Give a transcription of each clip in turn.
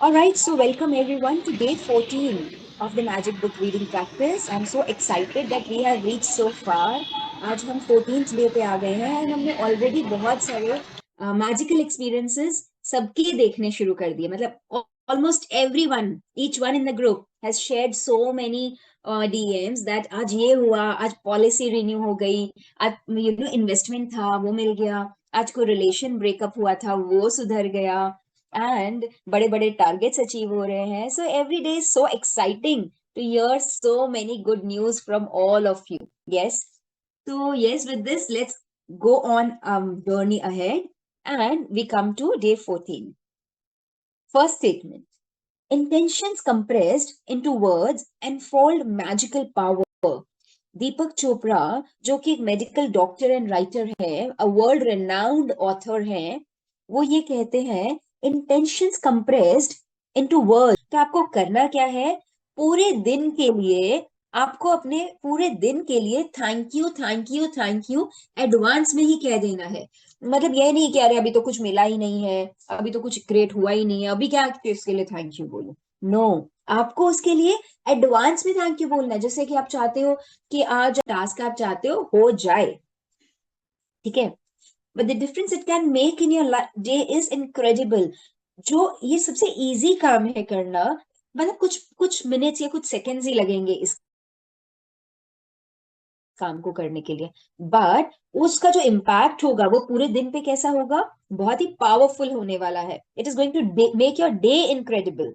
All right, so welcome everyone to day 14 of the Magic Book Reading Practice. I'm so excited that we have reached so far. आज हम 14th day पे आ गए हैं और हमने already बहुत सारे मैजिकल एक्सपीरियंसेस सबके देखने शुरू कर दिए. मतलब almost everyone, each one in the group has shared so many DMs that आज ये हुआ, आज पॉलिसी रिन्यू हो गई, आज इन्वेस्टमेंट था वो मिल गया, आज कोई रिलेशन ब्रेकअप हुआ था वो सुधर गया, एंड बड़े बड़े टारगेट्स अचीव हो रहे हैं. So every day is so exciting to hear so many good news from all of you. Yes, so yes, with this, let's go on journey ahead, and we come to day 14. First statement: intentions compressed into words unfold magical power. दीपक चोपड़ा, जो कि एक medical doctor and writer है, a world renowned author है, वो ये कहते हैं intentions compressed into words. तो आपको करना क्या है? पूरे दिन के लिए आपको अपने पूरे दिन के लिए thank you thank you thank you advance में ही कह देना है. मतलब ये नहीं कि अरे अभी तो कुछ मिला ही नहीं है, अभी तो कुछ क्रिएट हुआ ही नहीं है, अभी क्या इसके लिए थैंक यू बोलूं. नो, आपको उसके लिए एडवांस में थैंक यू बोलना है. जैसे कि आप चाहते हो कि आज टास्क आप चाहते हो जाए, ठीक है, but the difference it can make in your day is incredible. जो ये सबसे इजी काम है करना, मतलब कुछ कुछ मिनट्स या कुछ सेकेंड्स ही लगेंगे इस काम को करने के लिए, बट उसका जो इम्पैक्ट होगा वो पूरे दिन पे कैसा होगा? बहुत ही पावरफुल होने वाला है. It is going to make your day incredible.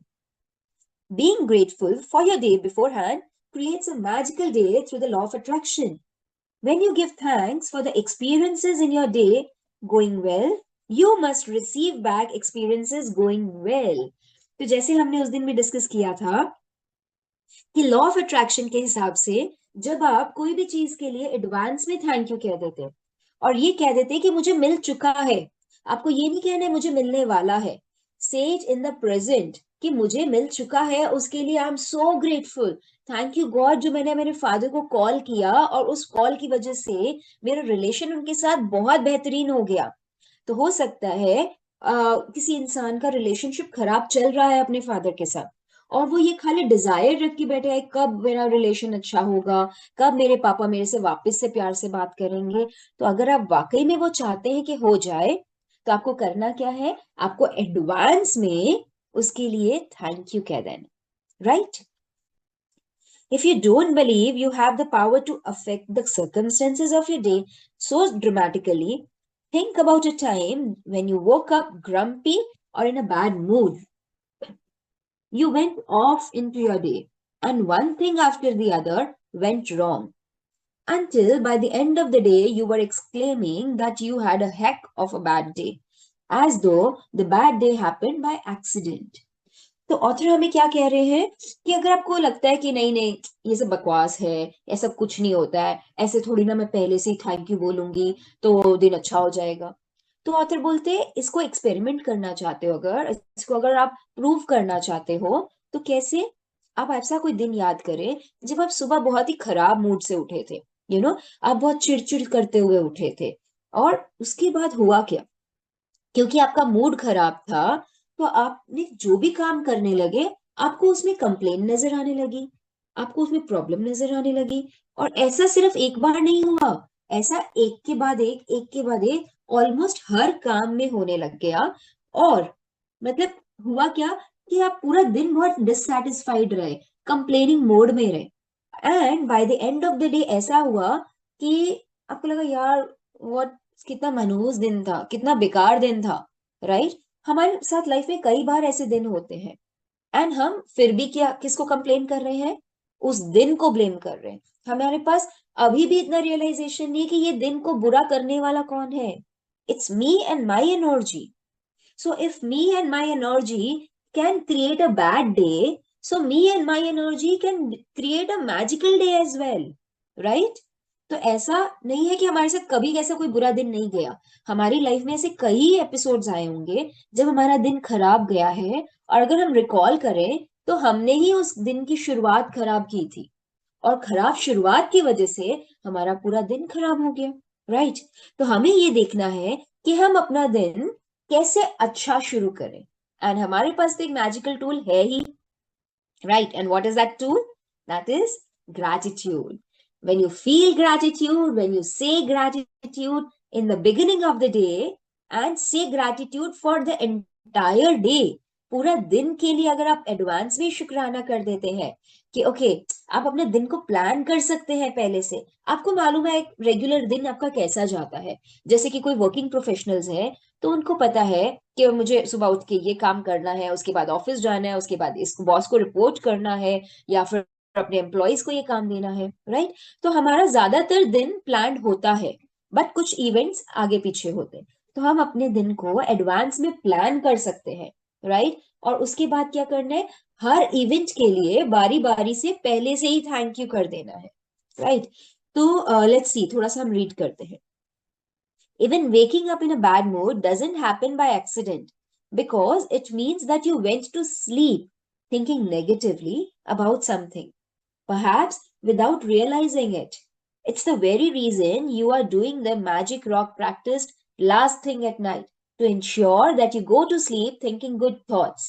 Being grateful for your day beforehand creates a magical day through the law of attraction. When you give thanks for the experiences in your day going well, you must receive back experiences going well. तो जैसे हमने उस दिन भी discuss किया था कि law of attraction के हिसाब से जब आप कोई भी चीज के लिए एडवांस में थैंक यू कह देते और ये कह देते कि मुझे मिल चुका है, आपको ये नहीं कहना है मुझे मिलने वाला है. सेज इन द प्रेजेंट कि मुझे मिल चुका है, उसके लिए आई am so grateful. Thank you God जो मैंने मेरे फादर को कॉल किया और उस कॉल की वजह से मेरा रिलेशन उनके साथ बहुत बेहतरीन हो गया. तो हो सकता है किसी इंसान का रिलेशनशिप खराब चल रहा है अपने फादर के साथ, और वो ये खाली डिजायर रख के बैठे है कब मेरा रिलेशन अच्छा होगा, कब मेरे पापा मेरे से वापस से प्यार से बात करेंगे. तो अगर आप वाकई में वो चाहते हैं कि हो जाए, तो आपको करना क्या है? आपको एडवांस में उसके लिए थैंक यू कह देना. Right? If you don't believe you have the power to affect the circumstances of your day so dramatically, think about a time when you woke up grumpy or in a bad mood. You went off into your day, and one thing after the other went wrong. Until by the end of the day, you were exclaiming that you had a heck of a bad day, as though the bad day happened by accident. तो author हमें क्या कह रहे हैं कि अगर आपको लगता है कि नहीं नहीं ये सब बकवास है, ऐसा कुछ नहीं होता है, ऐसे थोड़ी ना मैं पहले से ही थैंक यू बोलूंगी तो दिन अच्छा हो जाएगा. तो ऑथर बोलते हैं इसको एक्सपेरिमेंट करना चाहते हो, अगर इसको अगर आप प्रूव करना चाहते हो, तो कैसे? आप ऐसा कोई दिन याद करें जब आप सुबह बहुत ही खराब मूड से उठे थे, आप बहुत चिड़चिड़ करते हुए उठे थे, और उसके बाद हुआ क्या? क्योंकि आपका मूड खराब था, तो आपने जो भी काम करने लगे, आपको उसमें कंप्लेन नजर आने लगी, आपको उसमें प्रॉब्लम नजर आने लगी. और ऐसा सिर्फ एक बार नहीं हुआ, ऐसा एक के बाद एक ऑलमोस्ट हर काम में होने लग गया. और मतलब हुआ क्या कि आप पूरा दिन बहुत डिससेटिस्फाइड रहे, कंप्लेनिंग मोड में रहे, and by the end of the day ऐसा हुआ कि आपको लगा यार व्हाट, कितना मनहूस दिन था, कितना बेकार दिन था. राइट? हमारे साथ लाइफ में कई बार ऐसे दिन होते हैं, एंड हम फिर भी क्या किसको कंप्लेन कर रहे हैं? उस दिन को ब्लेम कर रहे हैं. हमारे पास अभी भी इतना रियलाइजेशन नहीं है कि ये दिन को बुरा करने वाला कौन है. It's me and my energy. So if me and my energy can create a bad day, so me and my energy can create a magical day as well. Right? तो ऐसा नहीं है कि हमारे साथ कभी ऐसा कोई बुरा दिन नहीं गया. हमारी लाइफ में ऐसे कई एपिसोड्स आए होंगे जब हमारा दिन खराब गया है, और अगर हम रिकॉल करें तो हमने ही उस दिन की शुरुआत खराब की थी, और खराब शुरुआत की वजह से हमारा पूरा दिन खराब हो गया. राइट? तो हमें ये देखना है कि हम अपना दिन कैसे अच्छा शुरू करें. एंड हमारे पास तो एक मैजिकल टूल है ही, right? And what is that tool? That is gratitude. When you feel gratitude, when you say gratitude in the beginning of the day and say gratitude for the entire day, पूरा दिन के लिए अगर आप advance में शुक्राना कर देते हैं कि ओके, आप अपने दिन को प्लान कर सकते हैं पहले से। आपको मालूम है एक रेगुलर दिन आपका कैसा जाता है। जैसे कि कोई वर्किंग प्रोफेशनल्स हैं तो उनको पता है कि मुझे सुबह उठ के ये काम करना है, उसके बाद ऑफिस जाना है, उसके बाद इस बॉस को रिपोर्ट करना है, या फिर अपने एम्प्लॉयज को ये काम देना है, राइट? तो हमारा ज्यादातर दिन प्लान होता है, बट कुछ इवेंट्स आगे पीछे होते हैं, तो हम अपने दिन को एडवांस में प्लान कर सकते हैं, राइट? और उसके बाद क्या करना है, हर इवेंट के लिए बारी बारी से पहले से ही थैंक यू कर देना है, राइट? तो लेट्स सी, थोड़ा सा हम रीड करते हैं। Even waking up in a bad mood doesn't happen by accident, because it means that you went to sleep thinking negatively about something, perhaps without realizing it. It's the very reason you are doing the magic rock practice last thing at night, to ensure that you go to sleep thinking good thoughts.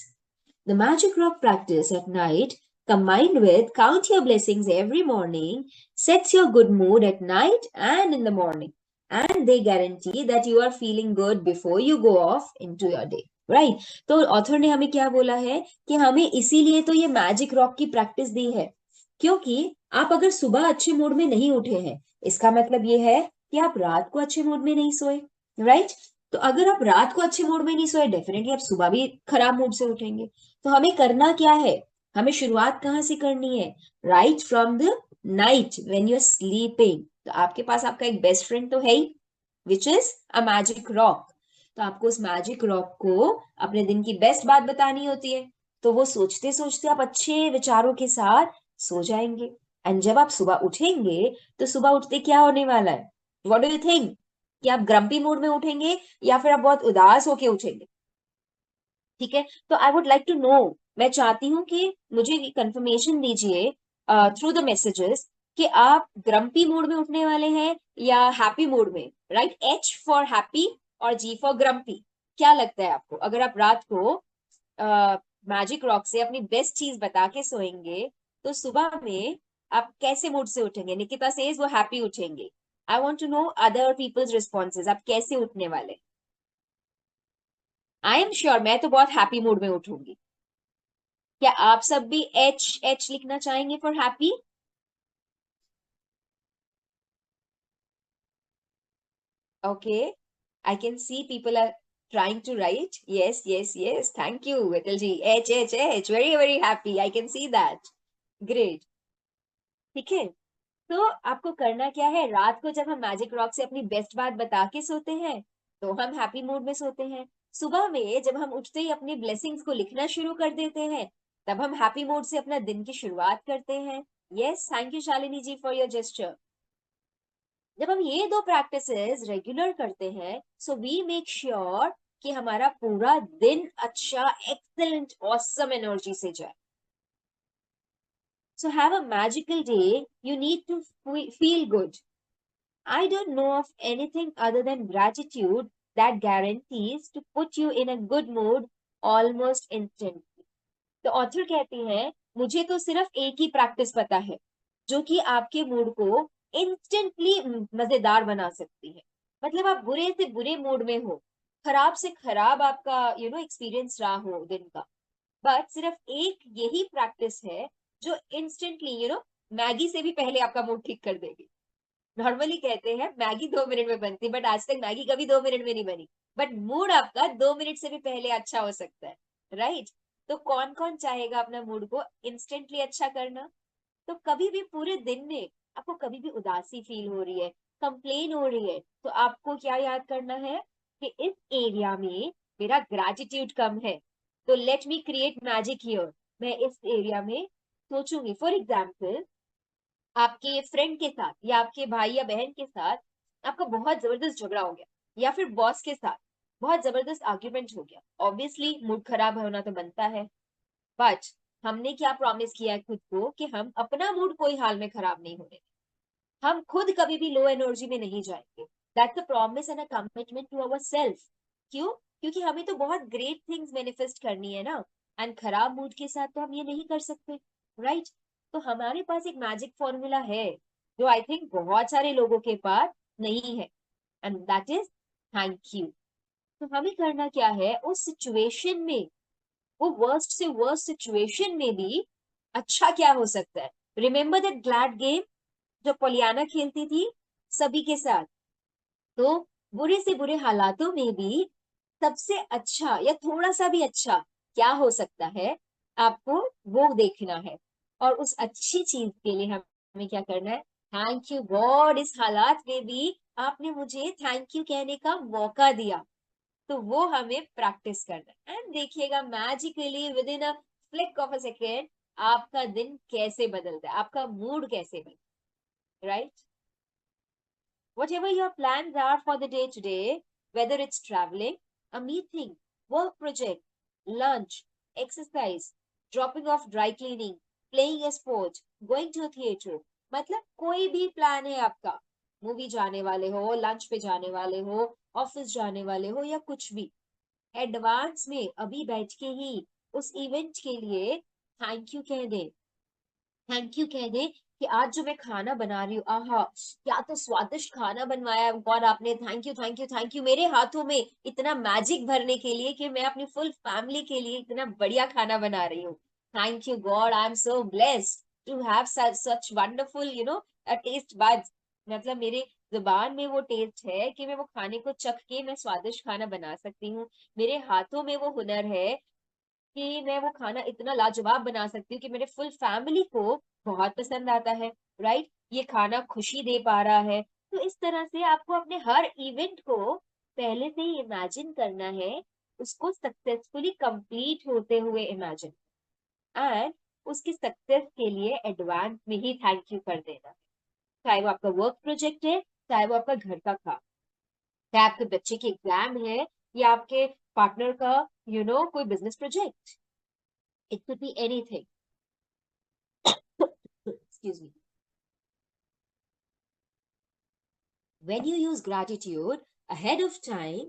The magic rock practice at night, combined with count your blessings every morning, sets your good mood at night and in the morning. And they guarantee that you are feeling good before you go off into your day. Right? तो author ने हमें क्या बोला है कि हमें इसीलिए तो ये मैजिक रॉक की प्रैक्टिस दी है, क्योंकि आप अगर सुबह अच्छे मूड में नहीं उठे हैं, इसका मतलब ये है कि आप रात को अच्छे मूड में नहीं सोए, राइट? तो अगर आप रात को अच्छे मूड में नहीं सोए, डेफिनेटली आप सुबह भी खराब मूड से उठेंगे। तो हमें करना क्या है, हमें शुरुआत कहाँ से करनी है? Right from the night when you are sleeping. तो आपके पास आपका एक बेस्ट फ्रेंड तो है ही, which is a magic rock. तो आपको उस मैजिक रॉक को अपने दिन की बेस्ट बात बतानी होती है, तो वो सोचते सोचते आप अच्छे विचारों के साथ सो जाएंगे। एंड जब आप सुबह उठेंगे तो सुबह उठते क्या होने वाला है? What do you think? कि आप ग्रम्पी मूड में उठेंगे या फिर आप बहुत उदास होके उठेंगे? ठीक है, तो I would like to know, मैं चाहती हूँ कि मुझे कंफर्मेशन दीजिए थ्रू द मैसेजेस कि आप ग्रम्पी मूड में उठने वाले हैं या हैप्पी मूड में, राइट? एच फॉर हैप्पी और जी फॉर ग्रम्पी। क्या लगता है आपको, अगर आप रात को मैजिक रॉक से अपनी बेस्ट चीज बता के सोएंगे तो सुबह में आप कैसे मूड से उठेंगे? निकिता सेज वो हैप्पी उठेंगे। I want to know other people's responses, आप कैसे उठने वाले? आई एम श्योर मैं तो बहुत हैप्पी मूड में उठूंगी। क्या आप सब भी एच एच लिखना चाहेंगे for happy? Okay, I can see people are trying to write. Yes, yes, yes, thank you Vital ji. H H H, very very happy, I can see that. Great. ठीक है, तो आपको करना क्या है, रात को जब हम मैजिक रॉक से अपनी बेस्ट बात बता के सोते हैं तो हम हैप्पी मूड में सोते हैं। सुबह में जब हम उठते ही अपनी ब्लेसिंग्स को लिखना शुरू कर देते हैं, तब हम हैप्पी मूड से अपना दिन की शुरुआत करते हैं। Yes, thank you Shalini ji for your gesture. जब हम ये दो प्रैक्टिसेस रेगुलर करते हैं, सो वी मेक श्योर कि हमारा पूरा दिन अच्छा, एक्सेलेंट, ऑसम एनर्जी से जाए। So have a magical day. You need to feel good. I don't know of anything other than gratitude that guarantees to put you in a good mood almost instantly. तो author कहती हैं, मुझे तो सिर्फ एक ही practice पता है जो कि आपके मूड को इंस्टेंटली मजेदार बना सकती है। मतलब आप बुरे से बुरे मूड में हो, खराब से खराब आपका एक्सपीरियंस रहा हो दिन का, बट सिर्फ एक यही प्रैक्टिस है जो इंस्टेंटली मैगी से भी पहले आपका मूड ठीक कर देगी। नॉर्मली कहते हैं मैगी 2 मिनट में बनती, बट आज तक मैगी कभी 2 मिनट में नहीं बनी, बट मूड आपका 2 मिनट से भी पहले अच्छा हो सकता है, राइट? तो कौन कौन चाहेगा अपना मूड को इंस्टेंटली अच्छा करना? तो कभी भी पूरे दिन में आपको कभी भी उदासी फील हो रही है, कंप्लेन हो रही है, तो आपको क्या याद करना है कि इस एरिया में मेरा ग्रेटिट्यूड कम है, तो let me create magic here. मैं इस एरिया में सोचूंगी, फॉर एग्जाम्पल आपके फ्रेंड के साथ या आपके भाई या बहन के साथ आपका बहुत जबरदस्त झगड़ा हो गया, या फिर बॉस के साथ बहुत जबरदस्त आर्ग्यूमेंट हो गया, ऑब्वियसली मूड खराब होना तो बनता है, बट हमने क्या प्रॉमिस किया है खुद को कि हम अपना मूड कोई हाल में खराब नहीं होने, हम खुद कभी भी लो एनर्जी में नहीं जाएंगे। That's a promise and a commitment to our self. क्यों? क्योंकि हमें तो बहुत ग्रेट थिंग्स मैनिफेस्ट करनी है ना, एंड खराब मूड के साथ तो हम ये नहीं कर सकते, राइट? तो हमारे पास एक मैजिक फॉर्मूला है जो आई थिंक बहुत सारे लोगों के पास नहीं है, and that is thank you. तो हमें करना क्या है उस सिचुएशन में, वो वर्स्ट से वर्स्ट सिचुएशन में भी अच्छा क्या हो सकता है। रिमेम्बर दैट ग्लैड गेम जो पोलियाना खेलती थी सभी के साथ। तो बुरे से बुरे हालातों में भी सबसे अच्छा या थोड़ा सा भी अच्छा क्या हो सकता है, आपको वो देखना है। और उस अच्छी चीज के लिए हमें क्या करना है, थैंक यू गॉड, इस हालात में भी आपने मुझे थैंक यू कहने का मौका दिया। तो वो हमें प्रैक्टिस करना है, एंड देखिएगा magically with in a flick of a second आपका दिन कैसे बदलता है, आपका मूड कैसे बदलता है, right? Whatever your plans are for the day today, whether it's traveling, a meeting, work project, lunch, exercise, dropping off dry cleaning, playing a sport, going to a theater, मतलब कोई भी प्लान है आपका, movie जाने वाले हो, lunch पे जाने वाले हो, ऑफिस जाने वाले हो, या कुछ भी, एडवांस में अभी बैठ के ही उस इवेंट के लिए थैंक यू कह दें। थैंक यू कह दे कि आज जो मैं खाना बना रही हूँ, आहा क्या तो स्वादिष्ट खाना बनवाया गॉड आपने, thank you thank you thank you, मेरे हाथों में इतना मैजिक भरने के लिए कि मैं अपनी फुल फैमिली के लिए इतना बढ़िया खाना बना रही हूँ। Thank you God, I am so blessed to have such wonderful taste buds, मतलब मेरे जुबान में वो टेस्ट है कि मैं वो खाने को चख के मैं स्वादिष्ट खाना बना सकती हूँ। मेरे हाथों में वो हुनर है कि मैं वो खाना इतना लाजवाब बना सकती हूँ कि मेरे फुल फैमिली को बहुत पसंद आता है, राइट? ये खाना खुशी दे पा रहा है। तो इस तरह से आपको अपने हर इवेंट को पहले से ही इमेजिन करना है, उसको सक्सेसफुली कंप्लीट होते हुए इमेजिन, एंड उसकी सक्सेस के लिए एडवांस में ही थैंक यू कर देना है। चाहे वो आपका वर्क प्रोजेक्ट है, चाहे वो आपका घर का काम, चाहे आपके बच्चे की एग्जाम है, या आपके पार्टनर का कोई business project, it could be anything. Excuse me. When you use gratitude ahead of time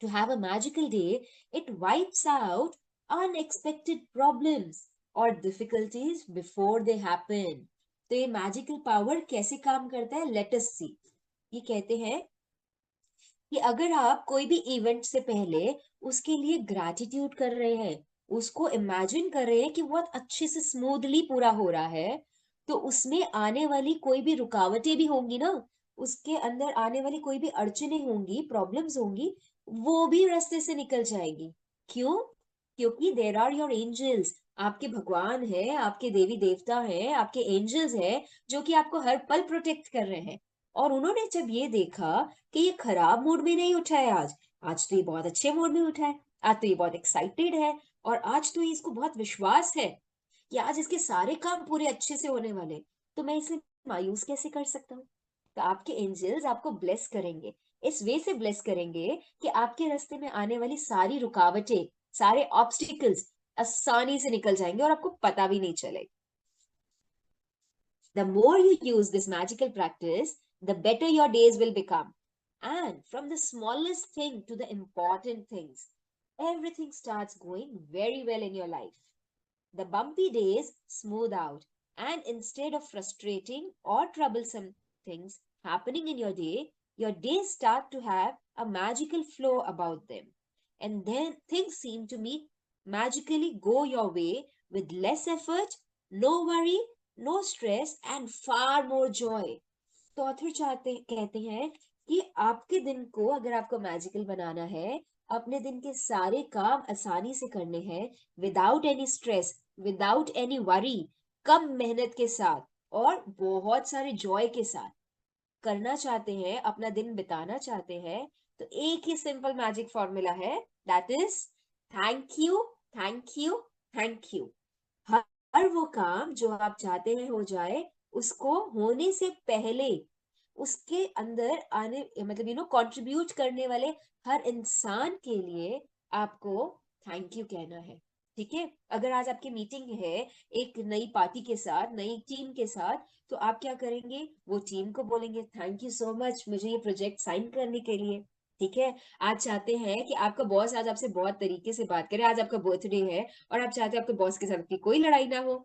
to have a magical day, it wipes out unexpected problems or difficulties before they happen. तो ये magical power कैसे काम करता है, let us सी। ये कहते हैं कि अगर आप कोई भी इवेंट से पहले उसके लिए ग्रैटिट्यूड कर रहे हैं, उसको इमेजिन कर रहे हैं कि बहुत अच्छे से स्मूथली पूरा हो रहा है, तो उसमें आने वाली कोई भी रुकावटें भी होंगी ना, उसके अंदर आने वाली कोई भी अड़चने होंगी, प्रॉब्लम्स होंगी, वो भी रास्ते से निकल जाएगी। क्यों? क्योंकि देर आर योर एंजल्स, आपके भगवान है, आपके देवी देवता है, आपके एंजल्स है जो कि आपको हर पल प्रोटेक्ट कर रहे हैं। और उन्होंने जब ये देखा कि ये खराब मूड में नहीं उठा है आज, आज तो ये बहुत अच्छे मूड में उठा है, आज तो ये बहुत एक्साइटेड है, और आज तो ये इसको बहुत विश्वास है कि आज इसके सारे काम पूरे अच्छे से होने वाले, तो मैं इसे मायूस कैसे कर सकता हूँ। तो आपके एंजल्स आपको ब्लेस करेंगे, इस वे से ब्लेस करेंगे कि आपके रास्ते में आने वाली सारी रुकावटें, सारे ऑब्स्टिकल्स आसानी से निकल जाएंगे और आपको पता भी नहीं चलेगा। The more you use this magical practice, the better your days will become. And from the smallest thing to the important things, everything starts going very well in your life. The bumpy days smooth out, and instead of frustrating or troublesome things happening in your days start to have a magical flow about them. And then things seem to me magically go your way with less effort, no worry, no stress, and far more joy. तो author चाहते कहते हैं कि आपके दिन को अगर आपको मैजिकल बनाना है, अपने दिन के सारे काम आसानी से करने हैं, without any stress, without any worry, कम मेहनत के साथ और बहुत सारे जॉय के साथ करना चाहते हैं, अपना दिन बिताना चाहते हैं, तो एक ही सिंपल मैजिक फॉर्मूला है, that is thank you thank you thank you. हर हर वो काम जो आप चाहते हैं हो जाए, उसको होने से पहले उसके अंदर आने मतलब कंट्रीब्यूट करने वाले हर इंसान के लिए आपको थैंक यू कहना है। ठीक है? अगर आज आपकी मीटिंग है एक नई पार्टी के साथ, नई टीम के साथ, तो आप क्या करेंगे, वो टीम को बोलेंगे थैंक यू सो मच मुझे ये प्रोजेक्ट साइन करने के लिए। ठीक है। आज चाहते हैं कि आपका बॉस आज आपसे बहुत तरीके से बात करे, आज आपका बर्थडे है और आप चाहते हैं आपके बॉस के साथ आपकी कोई लड़ाई ना हो,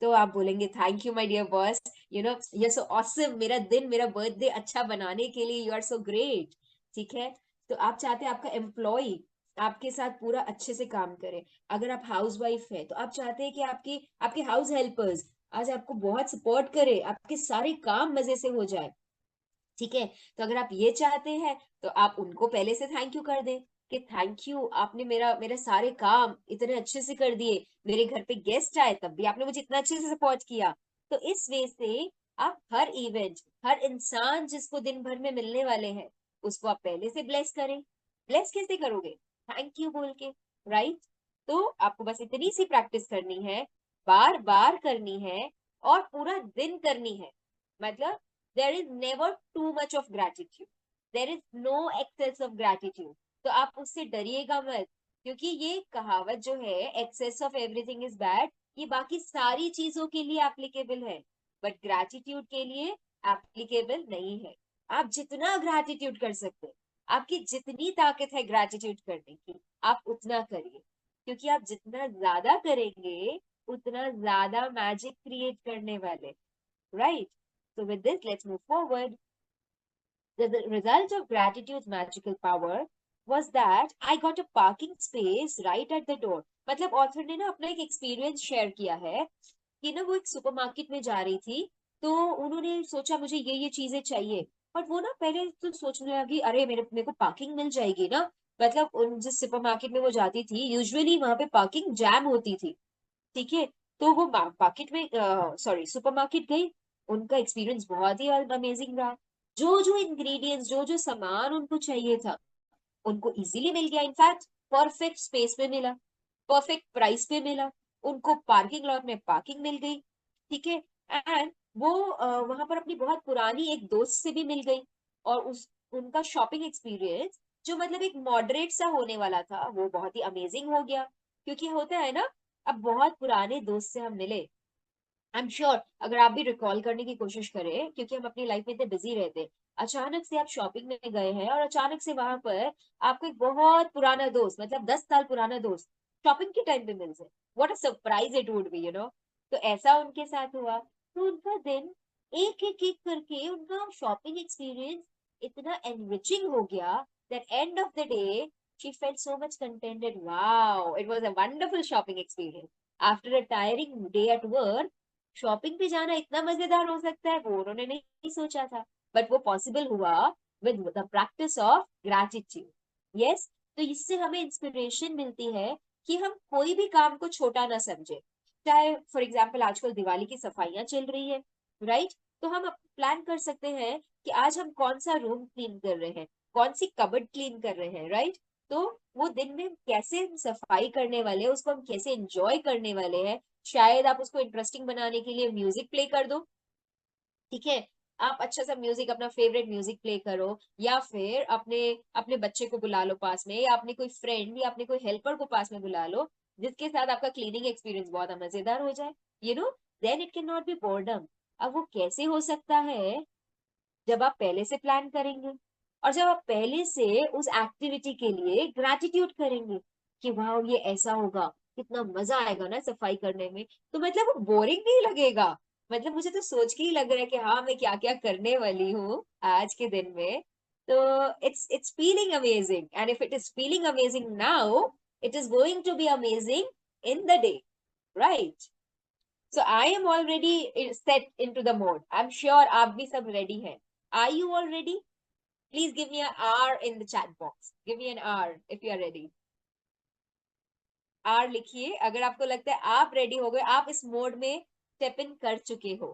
तो आप बोलेंगे thank you my dear boss, you know you are so awesome, मेरा दिन, मेरा बर्थडे अच्छा बनाने के लिए यू आर सो ग्रेट। ठीक है। तो आप चाहते हैं आपका एम्प्लॉय आपके साथ पूरा अच्छे से काम करे। अगर आप हाउस वाइफ है तो आप चाहते हैं कि आपकी आपके हाउस हेल्पर्स आज आपको बहुत सपोर्ट करे, आपके सारे काम मजे से हो जाए। ठीक है। तो अगर आप ये चाहते हैं तो आप उनको पहले से थैंक यू कर दें कि थैंक यू, आपने मेरा मेरे सारे काम इतने अच्छे से कर दिए, मेरे घर पे गेस्ट आए तब भी आपने मुझे इतना अच्छे से सपोर्ट किया। तो इस वे से आप हर इवेंट, हर इंसान जिसको दिन भर में मिलने वाले हैं, उसको आप पहले से ब्लेस करें। ब्लेस कैसे करोगे? थैंक यू बोल के, राइट। तो आपको बस इतनी सी प्रैक्टिस करनी है, बार बार करनी है और पूरा दिन करनी है। मतलब there is never too much of gratitude, there is no excess of gratitude। तो आप उससे डरिएगा मत, क्योंकि ये कहावत जो है excess of everything is bad, ये बाकी सारी चीजों के लिए एप्लीकेबल है, बट ग्रैटिट्यूड के लिए एप्लीकेबल नहीं है। आप जितना ग्रैटिट्यूड कर सकते हैं, आपकी जितनी ताकत है ग्रैटिट्यूड करने की, आप उतना करिए, क्योंकि आप जितना ज्यादा करेंगे उतना ज्यादा मैजिक क्रिएट करने वाले, right. So with this, let's move forward. The result of gratitude's magical power was that I got a parking space right at the door। मतलब ऑथर ने ना अपना एक एक्सपीरियंस शेयर किया है कि ना वो एक सुपरमार्केट में जा रही थी, तो उन्होंने सोचा मुझे ये चीजें चाहिए, बट वो ना पहले तो सोचने लगी अरे मेरे को पार्किंग मिल जाएगी ना। मतलब उन जिस सुपरमार्केट में वो जाती थी यूजुअली वहां पे पार्किंग जैम होती थी। ठीक है। तो वो मार्केट में सॉरी सुपरमार्केट गई, उनका एक्सपीरियंस बहुत ही अमेजिंग रहा। जो जो इंग्रेडिएंट्स, जो जो सामान उनको चाहिए था, उनको इजीली मिल गया। इनफैक्ट परफेक्ट स्पेस पे मिला, परफेक्ट प्राइस पे मिला, उनको पार्किंग लॉट में पार्किंग मिल गई। ठीक है। एंड वो वहां पर अपनी बहुत पुरानी एक दोस्त से भी मिल गई, और उस उनका शॉपिंग एक्सपीरियंस जो मतलब एक मॉडरेट सा होने वाला था वो बहुत ही अमेजिंग हो गया। क्योंकि होता है ना, अब बहुत पुराने दोस्त से हम मिले, आई एम श्योर अगर आप भी रिकॉल करने की कोशिश करें, क्योंकि हम अपनी लाइफ में इतने बिजी रहते हैं, अचानक से आप शॉपिंग में गए हैं और अचानक से वहां पर आपको एक बहुत पुराना दोस्त, मतलब 10 साल पुराना दोस्त शॉपिंग के टाइम पे मिल जाए, what a surprise it would be, you know. तो ऐसा उनके साथ हुआ, तो उनका दिन एक एक एक करके उनका शॉपिंग एक्सपीरियंस इतना एनरिचिंग हो गया that end of the day she felt so much contented। Wow, it was a wonderful shopping experience after a tiring day at work। Shopping पे जाना इतना मजेदार हो सकता है वो उन्होंने नहीं सोचा था, बट वो पॉसिबल हुआ with the practice of gratitude. Yes. तो इससे हमें इंस्पिरेशन मिलती है कि हम कोई भी काम को छोटा ना समझे। चाहे फॉर एग्जाम्पल आजकल दिवाली की सफाइयां चल रही है, राइट। तो हम प्लान कर सकते हैं कि आज हम कौन सा रूम क्लीन कर रहे हैं, कौन सी कबर्ड क्लीन कर रहे हैं, राइट। तो वो दिन में कैसे हम सफाई करने वाले हैं, उसको हम कैसे एंजॉय करने वाले हैं। शायद आप उसको इंटरेस्टिंग बनाने के लिए म्यूजिक प्ले कर दो। ठीक है। आप अच्छा सा म्यूजिक, अपना फेवरेट म्यूजिक प्ले करो, या फिर अपने अपने बच्चे को बुला लो पास में, या अपने कोई फ्रेंड या अपने कोई हेल्पर को पास में बुला लो, जिसके साथ आपका क्लीनिंग एक्सपीरियंस बहुत मजेदार हो जाए, you know. Then it can not be boredom. अब वो कैसे हो सकता है? जब आप पहले से प्लान करेंगे और जब आप पहले से उस एक्टिविटी के लिए ग्रैटिट्यूड करेंगे कि वाह ये ऐसा होगा, कितना मजा आएगा ना सफाई करने में, तो मतलब वो बोरिंग नहीं लगेगा। मतलब मुझे तो सोच के ही लग रहा है कि हाँ मैं क्या क्या करने वाली हूँ आज के दिन में। तो it's feeling amazing, and if it is feeling amazing now, it is going to be amazing in the day, right. So I am already set into the mode. I'm sure आप भी सब ready हैं. Are you all ready? Please give me an R in the chat box. Give me an R if you are ready. R लिखिए अगर आपको लगता है आप ready हो गए, आप इस मोड में step in कर चुके हो.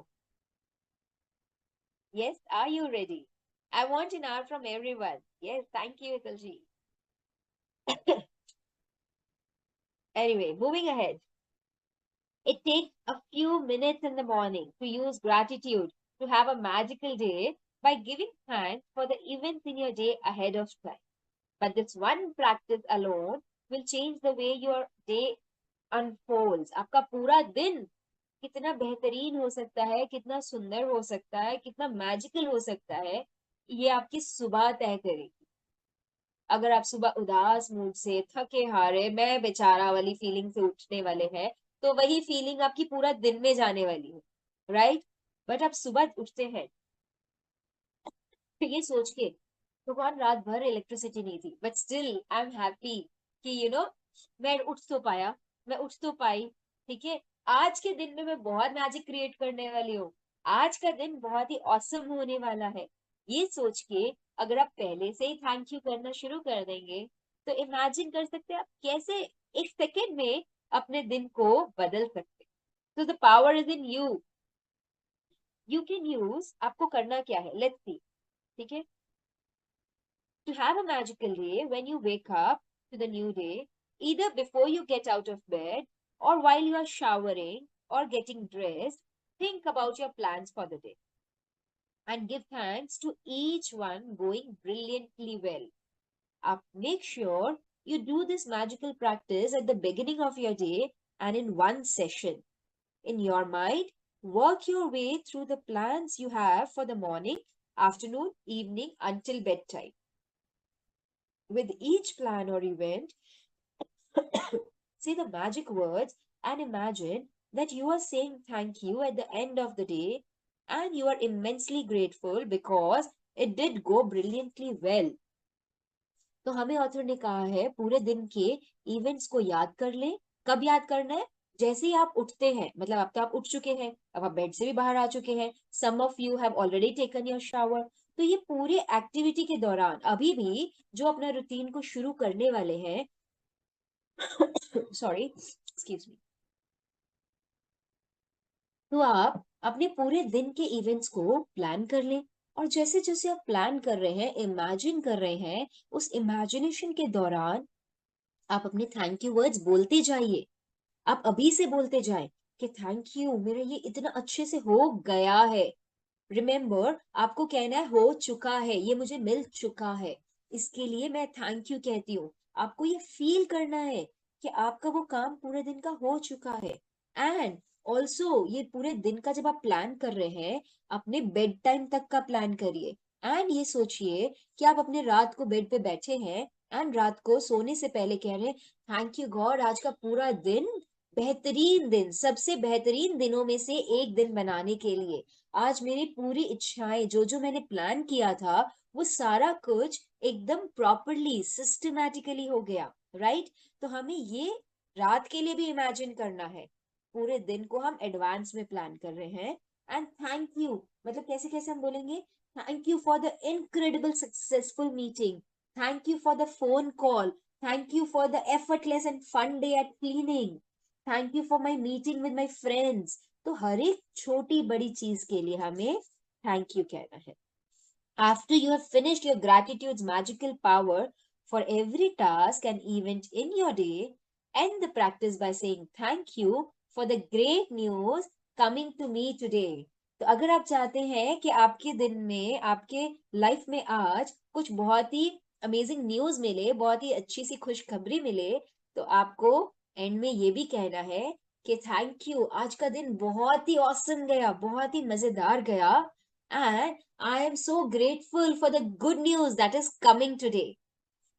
Yes, are you ready? I want an R from everyone. Yes, thank you, Ikalji. Anyway, moving ahead. It takes a few minutes in the morning to use gratitude to have a magical day by giving thanks for the events in your day ahead of time. But this one practice alone will change the way your day unfolds। आपका पूरा दिन कितना बेहतरीन हो सकता है, कितना सुंदर हो सकता है, कितना मैजिकल हो सकता है, ये आपकी सुबह तय करेगी। अगर आप सुबह उदास मूड से, थके हारे, मैं बेचारा वाली फीलिंग से उठने वाले हैं, तो वही फीलिंग आपकी पूरा दिन में जाने वाली है, राइट? बट आप सुबह उठते हैं तो ये सोच के, भगवान रात भर इलेक्ट्रिसिटी नहीं थी but still I am happy कि मैं उठ तो पाया, मैं उठ तो पाई, ठीक है। आज के दिन में मैं बहुत मैजिक क्रिएट करने वाली हूँ, आज का दिन बहुत ही ऑसम होने वाला है। ये सोच के अगर आप पहले से ही थैंक यू करना शुरू कर देंगे, तो इमेजिन कर सकते हैं आप कैसे एक सेकेंड में अपने दिन को बदल सकते हैं। तो the power is in you, you can use. आपको करना क्या है, लेट्स सी, ठीक है। To have a magical day when you wake up to the new day, either before you get out of bed or while you are showering or getting dressed, think about your plans for the day and give thanks to each one going brilliantly well. Up, make sure you do this magical practice at the beginning of your day and in one session. In your mind, work your way through the plans you have for the morning, afternoon, evening until bedtime. With each plan or event, say the magic words and imagine that you are saying thank you at the end of the day and you are immensely grateful because it did go brilliantly well. तो हमें author ने कहा है पूरे दिन के events को याद कर ले। कब याद करना है? जैसे ही आप उठते हैं, मतलब अब तो आप उठ चुके हैं, अब आप बेड से भी बाहर आ चुके हैं, some of you have already taken your shower. तो ये पूरे एक्टिविटी के दौरान अभी भी जो अपना रूटीन को शुरू करने वाले हैं, सॉरी एक्सक्यूज मी, तो आप अपने पूरे दिन के इवेंट्स को प्लान कर लें। और जैसे जैसे आप प्लान कर रहे हैं, इमेजिन कर रहे हैं, उस इमेजिनेशन के दौरान आप अपने थैंक यू वर्ड्स बोलते जाइए। आप अभी से बोलते जाएं कि थैंक यू, मेरा ये इतना अच्छे से हो गया है। रिमेम्बर, आपको कहना है हो चुका है, ये मुझे मिल चुका है, इसके लिए मैं थैंक यू कहती हूँ। आपको ये फील करना है कि आपका वो काम पूरे दिन का हो चुका है। एंड ऑल्सो ये पूरे दिन का जब आप प्लान कर रहे हैं, अपने बेड टाइम तक का प्लान करिए। एंड ये सोचिए कि आप अपने रात को बेड पे बैठे हैं एंड रात को सोने से पहले कह रहे हैं थैंक यू गॉड, आज का पूरा दिन बेहतरीन दिन, सबसे बेहतरीन दिनों में से एक दिन बनाने के लिए आज मेरी पूरी इच्छाएं, जो जो मैंने प्लान किया था, वो सारा कुछ एकदम प्रॉपरली सिस्टमैटिकली हो गया, राइट? तो हमें ये रात के लिए भी इमेजिन करना है, पूरे दिन को हम एडवांस में प्लान कर रहे हैं। एंड थैंक यू मतलब कैसे कैसे हम बोलेंगे, thank you for the incredible successful meeting, thank you for the phone call, thank you for the effortless and fun day at cleaning, thank you for my meeting with my friends. तो हर एक छोटी बड़ी चीज के लिए हमें thank you कहना है। After you have finished your gratitude's magical power for every task and event in your day, end the practice by saying thank you for the great news coming to me today. तो अगर आप चाहते हैं कि आपके दिन में, आपके लाइफ में आज कुछ बहुत ही अमेजिंग न्यूज मिले, बहुत ही अच्छी सी खुशखबरी मिले, तो आपको एंड में ये भी कहना है कि थैंक यू, आज का दिन बहुत ही ऑसम गया, बहुत ही मजेदार गया, and I am so grateful for the good news that is coming today.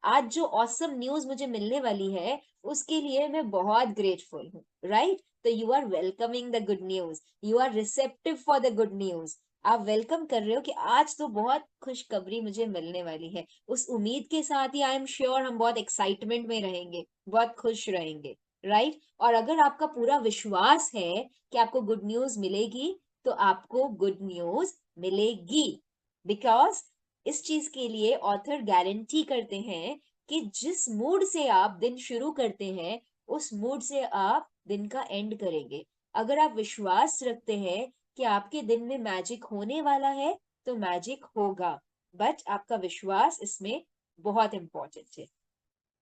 आज जो ऑसम न्यूज मुझे मिलने वाली है, उसके लिए मैं बहुत ग्रेटफुल हूँ, राइट? तो you are welcoming the good news, you are receptive for the good news. आप वेलकम कर रहे हो कि आज तो बहुत खुशखबरी मुझे मिलने वाली है। उस उम्मीद के साथ ही आई एम श्योर हम बहुत एक्साइटमेंट में रहेंगे, बहुत खुश रहेंगे, राइट? और अगर आपका पूरा विश्वास है कि आपको गुड न्यूज मिलेगी, तो आपको गुड न्यूज मिलेगी। बिकॉज इस चीज के लिए ऑथर गारंटी करते हैं कि जिस मूड से आप दिन शुरू करते हैं, उस मूड से आप दिन का एंड करेंगे। अगर आप विश्वास रखते हैं कि आपके दिन में मैजिक होने वाला है, तो मैजिक होगा। बट आपका विश्वास इसमें बहुत इंपॉर्टेंट है,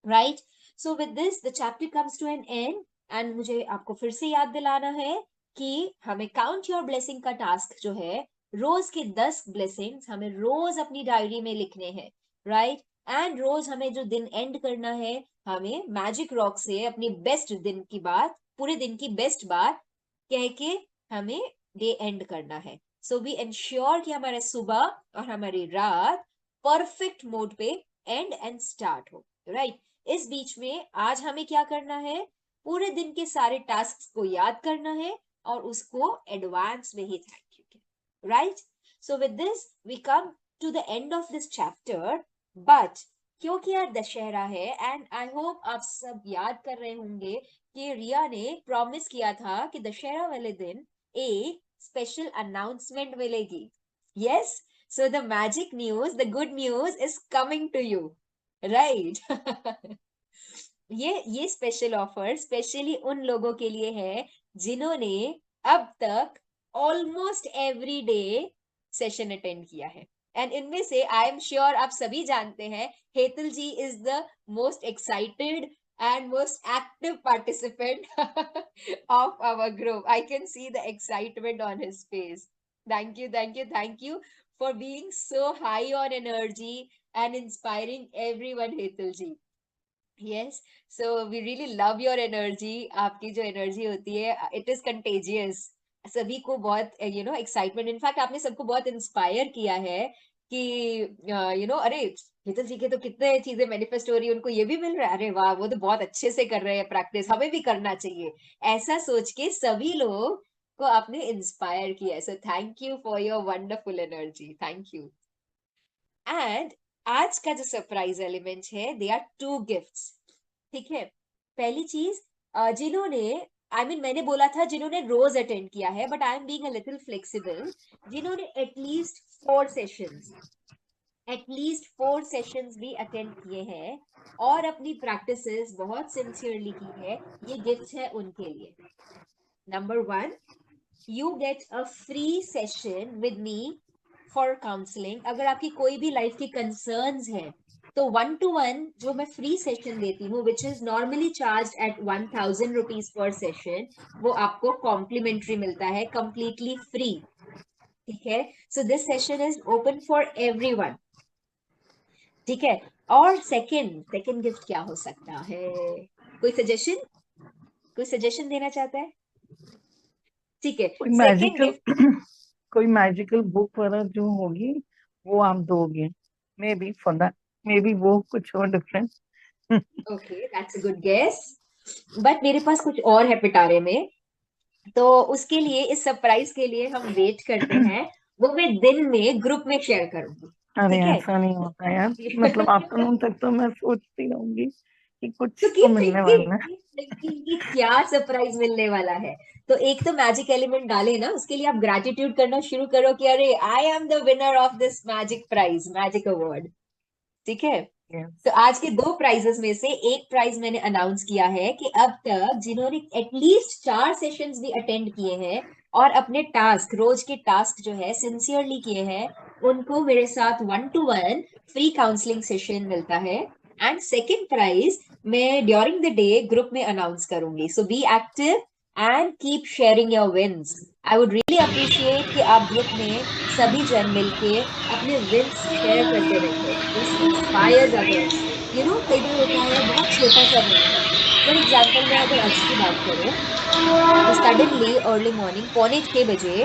right? So with this the chapter comes to an end. And मुझे आपको फिर से याद दिलाना है कि हमें काउंट योर ब्लेसिंग का टास्क जो है, रोज के 10 ब्लेसिंग्स हमें रोज अपनी डायरी में लिखने हैं, राइट? एंड रोज हमें जो दिन एंड करना है, हमें मैजिक रॉक से अपनी बेस्ट दिन की बात, पूरे दिन की बेस्ट बात कह के हमें डे एंड करना है। सो वी इंश्योर कि हमारे सुबह और हमारी रात परफेक्ट मोड पे एंड एंड स्टार्ट हो, राइट? इस बीच में आज हमें क्या करना है, पूरे दिन के सारे टास्क को याद करना है और उसको एडवांस में ही thank you, right? So with this we come to the end of this chapter, but क्योंकि यार दशहरा है एंड आई होप आप सब याद कर रहे होंगे कि रिया ने प्रॉमिस किया था कि दशहरा वाले दिन एक स्पेशल अनाउंसमेंट मिलेगी. Yes, so the magic news, the good news is coming to you, right? ये स्पेशल ऑफर स्पेशली उन लोगों के लिए है जिन्होंने अब तक almost every day session attend किया है. एंड इनमें से आई एम श्योर आप सभी जानते हैं Hetal ji is the most excited and most active participant of our group. I can see the excitement on his face. Thank you, thank you, thank you for being so high on energy and inspiring everyone, Hetal ji. Yes, so we really love your energy. आपकी जो energy होती है, it is contagious. सभी को बहुत excitement, in fact आपने सबको बहुत इंस्पायर किया है कि अरे हितल जी के तो कितने चीजें मैनिफेस्ट हो रही है, उनको ये भी मिल रहा है, अरे वाह वो तो बहुत अच्छे से कर रहे हैं प्रैक्टिस, हमें भी करना चाहिए. ऐसा सोच के सभी लोग को आपने इंस्पायर किया. So thank you for your wonderful energy, thank you. And आज का जो सरप्राइज एलिमेंट है, दे आर 2 गिफ्ट्स. ठीक है, पहली चीज, जिन्होंने मैंने बोला था जिन्होंने रोज अटेंड किया है, but I am being a little flexible. जिन्होंने एटलीस्ट 4 सेशंस भी अटेंड किए हैं और अपनी प्रैक्टिसेस बहुत सिंसियरली की है, ये गिफ्ट है उनके लिए. Number 1, you get a free session with me for counselling. अगर आपकी कोई भी लाइफ की कंसर्न्स है तो 1-to-1 जो मैं फ्री सेशन देती हूँ, which is normally charge at 1000 rupees per session, वो आपको कॉम्प्लीमेंट्री मिलता है, कंप्लीटली फ्री. ठीक है, so this session is open for everyone. ठीक है, और सेकंड गिफ्ट क्या हो सकता है? कोई सजेशन देना चाहता है? ठीक है, कोई सेकंड मैजिकल गिफ्ट. कोई मैजिकल बुक वगैरह जो होगी वो आप दोगे, maybe for that, maybe वो कुछ और different. Okay, that's a good guess, but मेरे पास कुछ और है पिटारे में, तो उसके लिए, इस सरप्राइज के लिए हम वेट करते हैं. वो मैं दिन में ग्रुप में शेयर करूंगी. अरे ठीक है. ऐसा नहीं होता यार, मतलब आफ्टरनून तक तो मैं सोचती रहूंगी कि तो कुछ तो कीप मिलने थिंकिंग वाला है. कीप थिंकिंग कि क्या सरप्राइज मिलने वाला है. तो एक तो मैजिक एलिमेंट डाले ना, उसके लिए आप ग्रेटिट्यूड करना शुरू करो कि अरे I am the winner of this magic prize, magic award. ठीक है, तो Yes. आज के 2 प्राइजेस में से एक प्राइज मैंने अनाउंस किया है कि अब तक जिन्होंने एटलीस्ट 4 सेशंस भी अटेंड किए हैं और अपने टास्क, रोज के टास्क जो है सिंसियरली किए हैं, उनको मेरे साथ 1-to-1 फ्री काउंसलिंग सेशन मिलता है. एंड सेकंड प्राइज मैं ड्यूरिंग द डे ग्रुप में अनाउंस करूंगी. So be active and keep sharing your wins. I would really appreciate कि आप ग्रुप में सभी जन मिलके अपने विंस शेयर करते रहिए. This inspires others. कई बार होता है बहुत छोटा सा विन. फॉर एग्जाम्पल, मैं अगर आज की बात करूं, तो सडनली अर्ली मॉर्निंग 5:45 बजे,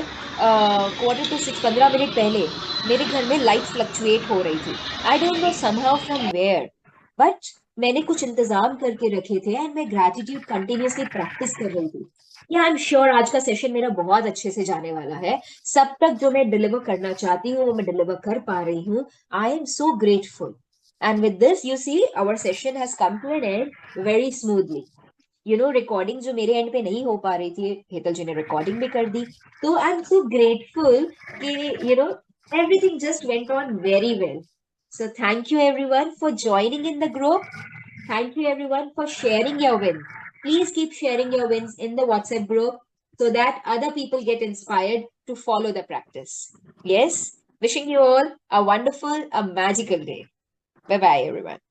5:45, 15 मिनट पहले मेरे घर में लाइट फ्लक्चुएट हो रही थी. I don't know somehow from where, but मैंने कुछ इंतजाम करके रखे थे एंड मैं ग्रेटिट्यूड कंटिन्यूअसली प्रैक्टिस कर रही थी. या आई एम श्योर आज का सेशन मेरा बहुत अच्छे से जाने वाला है. सब तक जो मैं डिलीवर करना चाहती हूँ वो मैं डिलीवर कर पा रही हूँ. I am so grateful. And with this you see our session has come to an end very smoothly. Recording जो मेरे एंड पे नहीं हो पा रही थी, हेतल जी ने रिकॉर्डिंग भी कर दी. तो आई एम सो ग्रेटफुल कि everything just went on very well. So thank you everyone for joining in the group. Thank you everyone for sharing your wins. Please keep sharing your wins in the WhatsApp group so that other people get inspired to follow the practice. Yes, wishing you all a wonderful, a magical day. Bye bye, everyone.